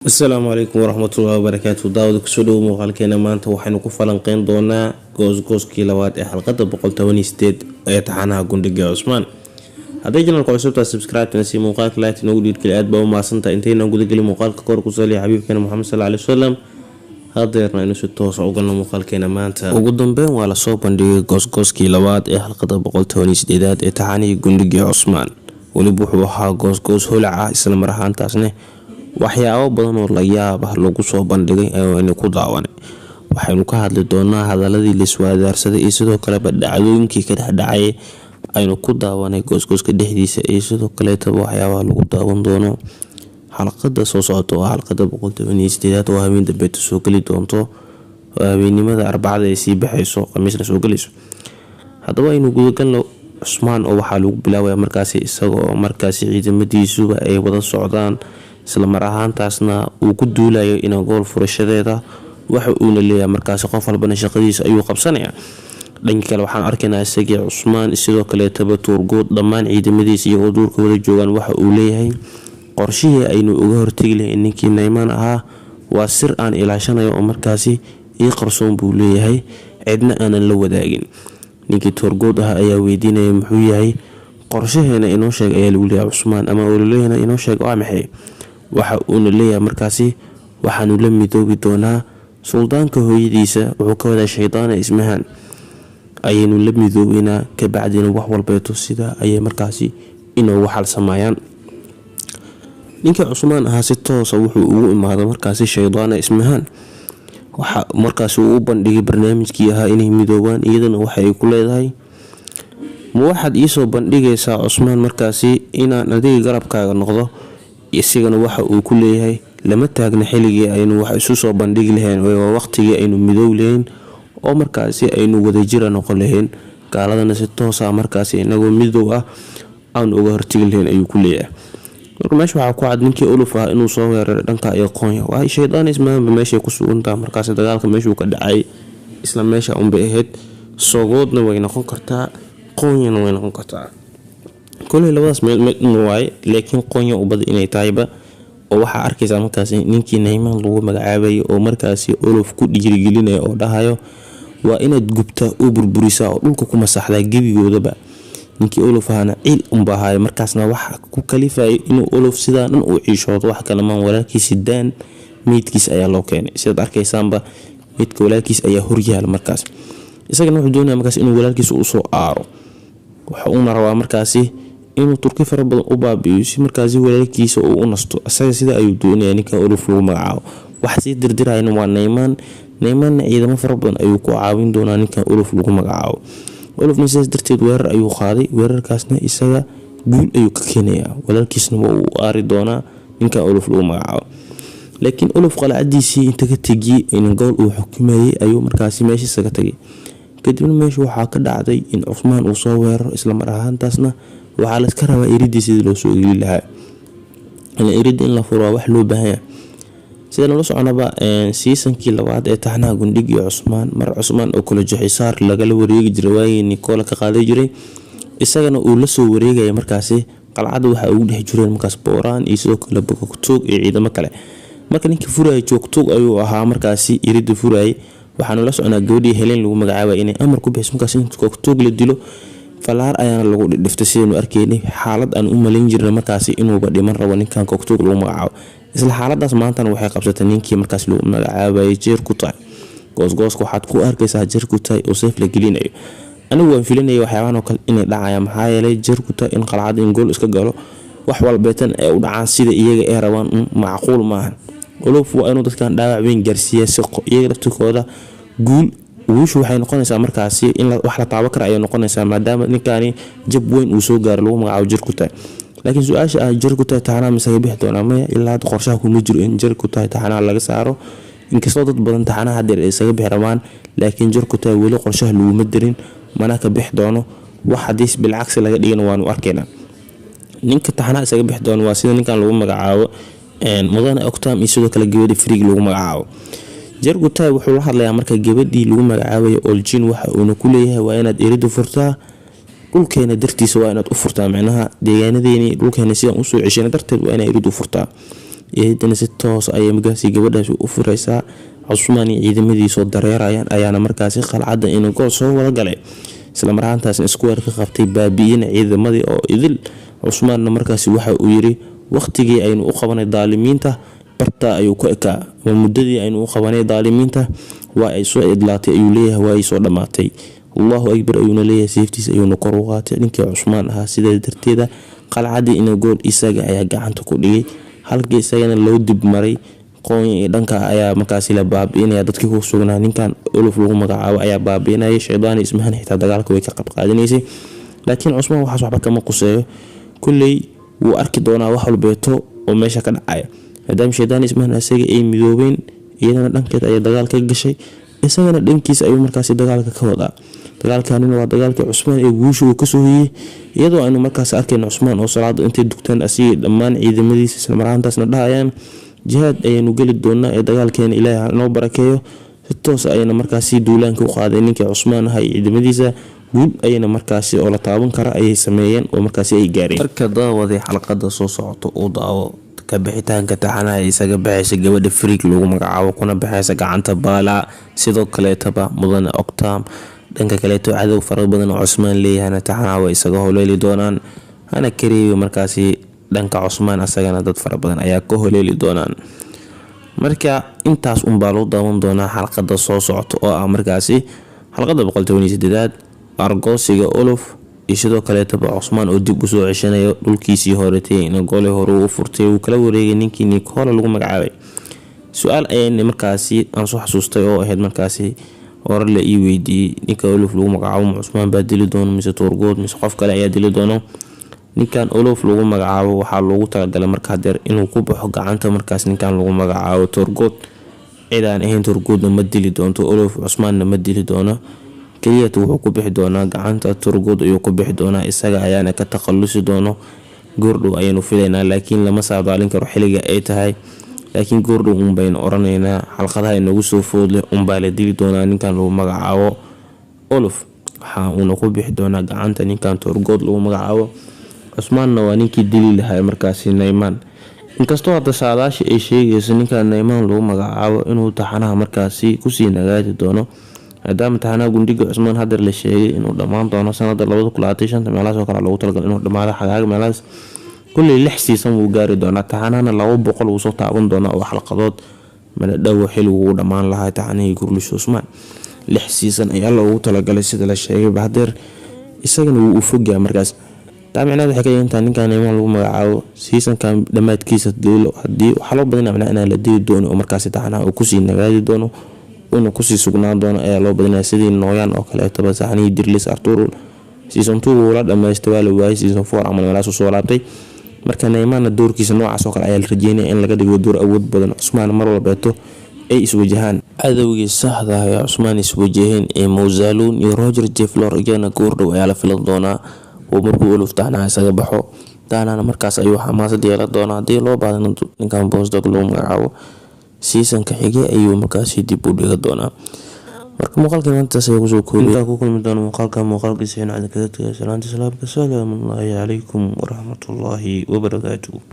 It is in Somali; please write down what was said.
السلام عليكم ورحمة الله وبركاته. داود كسودو مقالكينا maanta waxaynu ku falanqeyn doonaa goosgooskii labaad ee xalqada 118 ee taxanaha Gundhiga Cusmaan. Haddii channelka cusub tahay subscribe na si muuqaalka like nagu dhiirigeliya aad baa u mahadsantahay. Intayna guda galin muuqaalka kor ku saliya xabiibkeena Muhammad sallallahu alayhi wasallam. Hadeerna inuu si toos ah u galno muuqaalkeena maanta. Ugu dambeyn waa la soo bandhigay goosgooskii labaad ee xalqada 118 ee taxanaha Gundhiga Cusmaan. waliba wuxuu ahaa goosgoos holac ah isla mar ahaantaasna waxyaabo badan oo la yaab ah lagu soo bandhigay aynu ku daawanay. waxaynu ka hadli doonaa hadaladii la iswadaarsaday iyo sidoo kale dhacdooyinkii ka dhacay aynu ku daawanay goosgooska dhexdiisa iyo sidoo kale waxyaabaha lagu daawan doono xalqada soo socota oo xalqada 118 oo habeen dambe soo gali doonto habeenimada Arbacada ay sii baxayso Khamiisna soo galayso. haddaba aynu guda galno Cusmaan oo waxaa lagu bilaabay markaasi isagoo markaasi ciidamadiisuba ay wada socdaan isla mar ahaantaasna uu ku duulayo in gool furashadeeda waxa uu leeyahay markaasi qof walba shaqadiisa ayuu qabsanaya. dhanka kale waxaan arkaynaa isagii Cusmaan sidoo kale Turgood dhammaan ciidamadiisa iyo duurka wada joogan waxa uu leeyahay qorshihii aynu uga hortagi lahayn ninkii Naymaan ahaa waa sir aan ilaashanayo oo markaasi ii qarsoon buu leeyahay cidna aanan la wadaagin. ninkii Turgood ayaa weydiinaya muxuu yahay qorshaheena inoo sheeg ayaa lagu leeyahay Cusmaan ama uu leeyahay inoo sheeg waa maxay. waxa uu leeyahay markaasi waxaanu la midoobi doonaa suldaanka hooyadiisa wuxuu ka wadaa Shaydaana Ismahaan ayaynu la midoobina ka bacdina wax walbeeto sida ayay markaasi inuu xal sameeyaan. ninka Cusmaan si toos ah wuxuu ugu imaaday markaasi Shaydaana Ismahaan waxa markaasi uu bandhigay barnaamijkii inay midoobaan iyadana waxa ay ku leedahay ma waxaad ii soo bandhigaysaa Cusmaan markaasi inaan adiga garabkaaga noqdo. isigana waxa uu ku leeyahay lama taagna xilligii aynu wax isu soo bandhigi lahayn oo waqtigii aynu midoob lahayn oo markaasi aynu wada jira noqon lahayn gaaladana si toos ah markaasi inagoo midoob ah aan uga hortagi lahayn ayuu ku leeyahay. marka meesha waxa ku cad ninkii Uluf inuu soo weeraray dhanka ay Qonya waa Shaydaan Ismahaan meesha ku suguntaa markaasi dagaalka meesha uu ka dhacay isla meesha bay ahayd Sogoodna way noqon kartaa Qonyana way noqon kartaa kulay labadaas meel waay laakiin Qonya u bad inay tahayba oo waxa arkaysaa markaasi ninkii Naymaan lagu magacaabay oo markaasi Uluf ku dhiirigelinaya oo dhahayo waa inaad gubta oo burburisaa oo dhulka ku masaxdaa gebigoodaba. ninkii Uluf ciil bahay markaasna waxa ku kalifay inuu Uluf sidaan uu ciishoodo wax kale ma walaalkiisa Daan meedkiis ayaa loo keenay sidaad arkaysaanba meedka walaalkiis ayaa horyaal markaas isagana wuxuu doonayaa markaas inuu walaalkiisa u soo aaro waxa uu rabaa markaasi inuu Turki fara badan u baabiyo si markaasi walaalkiisa uu u nasto asaga sida ayuu doonayaa ninka Uluf lagu magacaabo. wax si dirdirayna waa Naymaan ciidamo fara badan ayuu ku caawin doonaa ninka Uluf lagu magacaabo. Uluf sidaas darteed weerar ayuu qaaday weerarkaasna isaga guul ayuu ka keenayaa walaalkiisna waa uu aari doonaa ninka Uluf lagu magacaabo. laakiin Uluf qalcadiisii inta ka tagay in gool uu xukumayay ayuu markaasi meesha isaga tagay. kadibna meesha waxaa ka dhacday in Cusmaan uu soo weeraro isla mar ahaantaasna waxaa la iska rabaa iridiisa loo soo geli lahaa in la furo wax loo baahan yahay. sida la soconaba seasonkii labaad ee taxanaha Gundhiga Cusmaan mar Cusmaan oo kala jaxisaar laga la wareegi jiray waayay Nicola ka qaaday jiray isagana uu la soo wareegay markaasi qalcad waxa uu dhex jiray markaas Booraan iyo sidoo kale Bogogtoog iyo ciidamo kale. marka ninka furaya Joogtoog ayuu ahaa markaasi irida furayay waxaanu la soconaa gabadhii Helen lagu magacaabay inay amar ku bixiso markaas in Joogtoog la dilo falaar ayaana lagu dhiftay sidoo arkaynay xaalad aan u malin jirnay markaasi inuu dhiman rabo ninkan Joogtoog lagu magacaabo. isla xaaladaas maantana waxay qabsatay ninkii markaas lagu magacaabay Jeerkutay goosgooska waxaad ku arkaysaa Jeerkutay oo seef la gelinayo. anigu waan filinayay waxyaabahan oo kale inay dhacayaan maxaa yeelay Jeerkutay in qalcad in gool iska galo wax walbeetan ay u dhacaan sida iyaga ay rabaan macquul maahan. Uluf waa inuu dadkan dhaawac weyn gaarsiiyo si iyaga laftikooda guul wuxuu waxay noqonaysaa markaasi in wax la taaban karo ay noqonaysaa maadaama ninkani jab weyn uu soo gaaro lagu magacaabo Jeerkutay. laakiin su'aasha Jeerkutay taxanaha misaga bixi doona ma ilaa qorshaha ku jiro in Jeerkutay taxanaha laga saaro inkastoo dad badan taxanaha hadeer ay isaga bixi rabaan laakiin Jeerkutay weli qorshaha lagu dirin mana ka bixi doono wax hadiis bilcagsi laga dhigana waanu arkaynaa. ninka taxanaha isaga bixi doona waa sida ninkan lagu magacaabo Mudane Octam iyo sidoo kale gabadhii Friig lagu magacaabo. Jeerkutay wuxuu la hadlayaa marka gabadhii lagu magacaabay Oljin waxa uu ku leeyahay waa inaad iridu furtaa dhulkeena dartiisa waa inaad u furtaa macnaha deegaanadeeni dhulkeena si aan u soo ceshina darteed waa inaad iridu furtaa. eedana si toos ay markaasi gabadhaas u furaysaa. Cusmaan iyo ciidamadiisa dareerayaan ayaana markaasi qalcadda inuu gool soo wada galay, isla markaasna isku weer ka qabtay baabi'ina ciidamadii oo idil. Cusmaanna markaasi waxa uu yiri waqtigii aynu u qabanay daalimiinta barta ayuu ku ekaa, muddadii aynu u qabanay daalimiinta waa ay soo idlaatay ayuu leeyahay, waa ay soo dhamaatay. Allahu akbar ayuuna leeyahay, seeftiisa ayuuna kor u qaatay ninkii Cusmaan ahaa. sidaa darteeda qalcadii inuu gool isaga ayaa gacanta ku dhigay, halkii isagana loo dib maray qoon dhanka ayaa markaasi la baabi'inaya. dadkii ku sugnaa ninkan Uluf lagu magacaabo ayaa baabi'inaya. Shaydaan ismahan xitaa dagaalka way ka qayb qaadanaysay, laakiin Cusmaan waxaas waxba kama quseeyo. kulley wuu arki doonaa wax walbeeto oo meesha ka dhacaya, maadaama Shaydaan ismahan asaga ay midoobeen, iyadana dhankeed ay dagaal ka gashay, isagana dhankiisa ayuu markaasi dagaalka ka wadaa. dagaalkanina waa dagaalkii Cusmaan ee guusha uu ka soo hoyay, iyadoo aynu markaas arkayno Cusmaan oo salaada intay dugtaan asii dhammaan ciidamadiisa isla markaasna dhahayaan jihaad ayaynu geli doonaa ee dagaalkeena Ilaahay noo barakeeyo. si toos ayayna markaasi duulaanka u qaaday ninkii Cusmaan ahaa ciidamadiisa, guul ayayna markaasi oo la taaban kara ayay sameeyeen oo markaasi ay gaareen. marka daawaday xalqada soo socoto oo daawo ka bixitaanka taxanaha isaga baxaysa gabadha Freak lagu magacaabo kuna baxaysa gacanta Baala, sidoo kale taba mudane Octam. dhanka kale cadow fara badan oo Cusmaan leeyahay taxanaha way isaga howleeli doonaan, hana kariyo markaasi dhanka Cusmaan asagana dad fara badan ayaa ka howleeli doonaan. marka intaas baa loo daawan doonaa xalqada soo socoto oo ah markaasi xalqada 128aad argoosiga Uluf iyo sidoo kale taba Cusmaan oo dib u soo ceshanayo dhulkiisii horetay in gool hore uu furtay uu kala wareegay ninkii Nicole lagu magacaabay. su'aal ayaan markaasi aan soo xasuustay oo ahayd markaasi hore la ii weydiiyay ninka Uluf lagu magacaabo Cusmaan baa dili doono mise Turgood mise qof kale ayaa dili doono. ninkan Uluf lagu magacaabo waxaa loogu talagalay markaa deer inuu ku baxo gacanta markaas ninkan lagu magacaabo Turgood. cidaan ahayn Turgoodna ma dili doonto, Uluf Cusmaanna ma dili doono, kaliya wuxuu ku bixi doonaa gacanta Turgood ayuu ku bixi doonaa, isaga ayaana ka takhalusi doono. goordhow ayaynu filaynaa, laakiin lama saadaalin karo xilliga ay tahay, laakiin goordhow baynu oranaynaa xalqadaha inagu soo foodle baa la dili doonaa ninkan lagu magacaabo Uluf. waxa uu ku bixi doonaa gacanta ninkan Turgood lagu magacaabo. Cusmaanna waa ninkii dili lahaa markaasi Naymaan, inkastoo hadda saadaashi ay sheegayso ninkan Naymaan lagu magacaabo inuu taxanaha markaasi ku sii nagaadi doono, maadaama taxanaha gundiga Cusmaan hadda la sheegay inuu dhamaan doono sanada 2025 meelahaas oo kale loogu talagalay inuu dhamaado xagaaga meelahaas. kulley 6 season wuu gaari doonaa taxanahana 200 uu soo taaban doonaa oo xalqadood mana dhaw xilligu uu dhamaan lahaa taxanihii Gurlish Cusmaan. 6 season ayaa loogu talagalay sida la sheegay, bahdeer isagana wuu u fogaa markaas. taamicnaad waxay ka yeelantaa ninkan Naymaan lagu magacaabo seasonkan dhamaadkiisa dilo hadii waxa loo badinaa in la dili doono oo markaasi taxanaha uu ku sii nagaadi doono una ku sii sugnaan doono ayaa loo badinaa sidii Nooyaan oo kale taba saxanii Dirlis Arturo season 2 wala dhamaystay waa la waayay season 4 amal meelaas soo laabtay. marka Naymaan doorkiisa noocaas oo kale ayaa la rajeynaya in laga dhigo door awood badan. Cusmaan mar walbeeto ay iswajahaan cadawgii saxda ah ee Cusmaan iswajaheen ee Mowzaloon iyo Roger Jefflor iyana goordhow ayaa la filan doonaa oo markuu Uluf taxanaha isaga baxo. taanana markaas ayuu xamaasad yeelan doonaa hadii loo baahdo ninkan Boosdog lagu magacaabo seasonka xigay ayuu markaasi dib u dhiga doonaa. marka muuqaalka maanta ay ku soo koobay ku kulmi doona muuqaalkiisa in aad ka tagay salaanta salaamka. Assalaamu calaykum wa rahmatullaahi wa barakaatuh.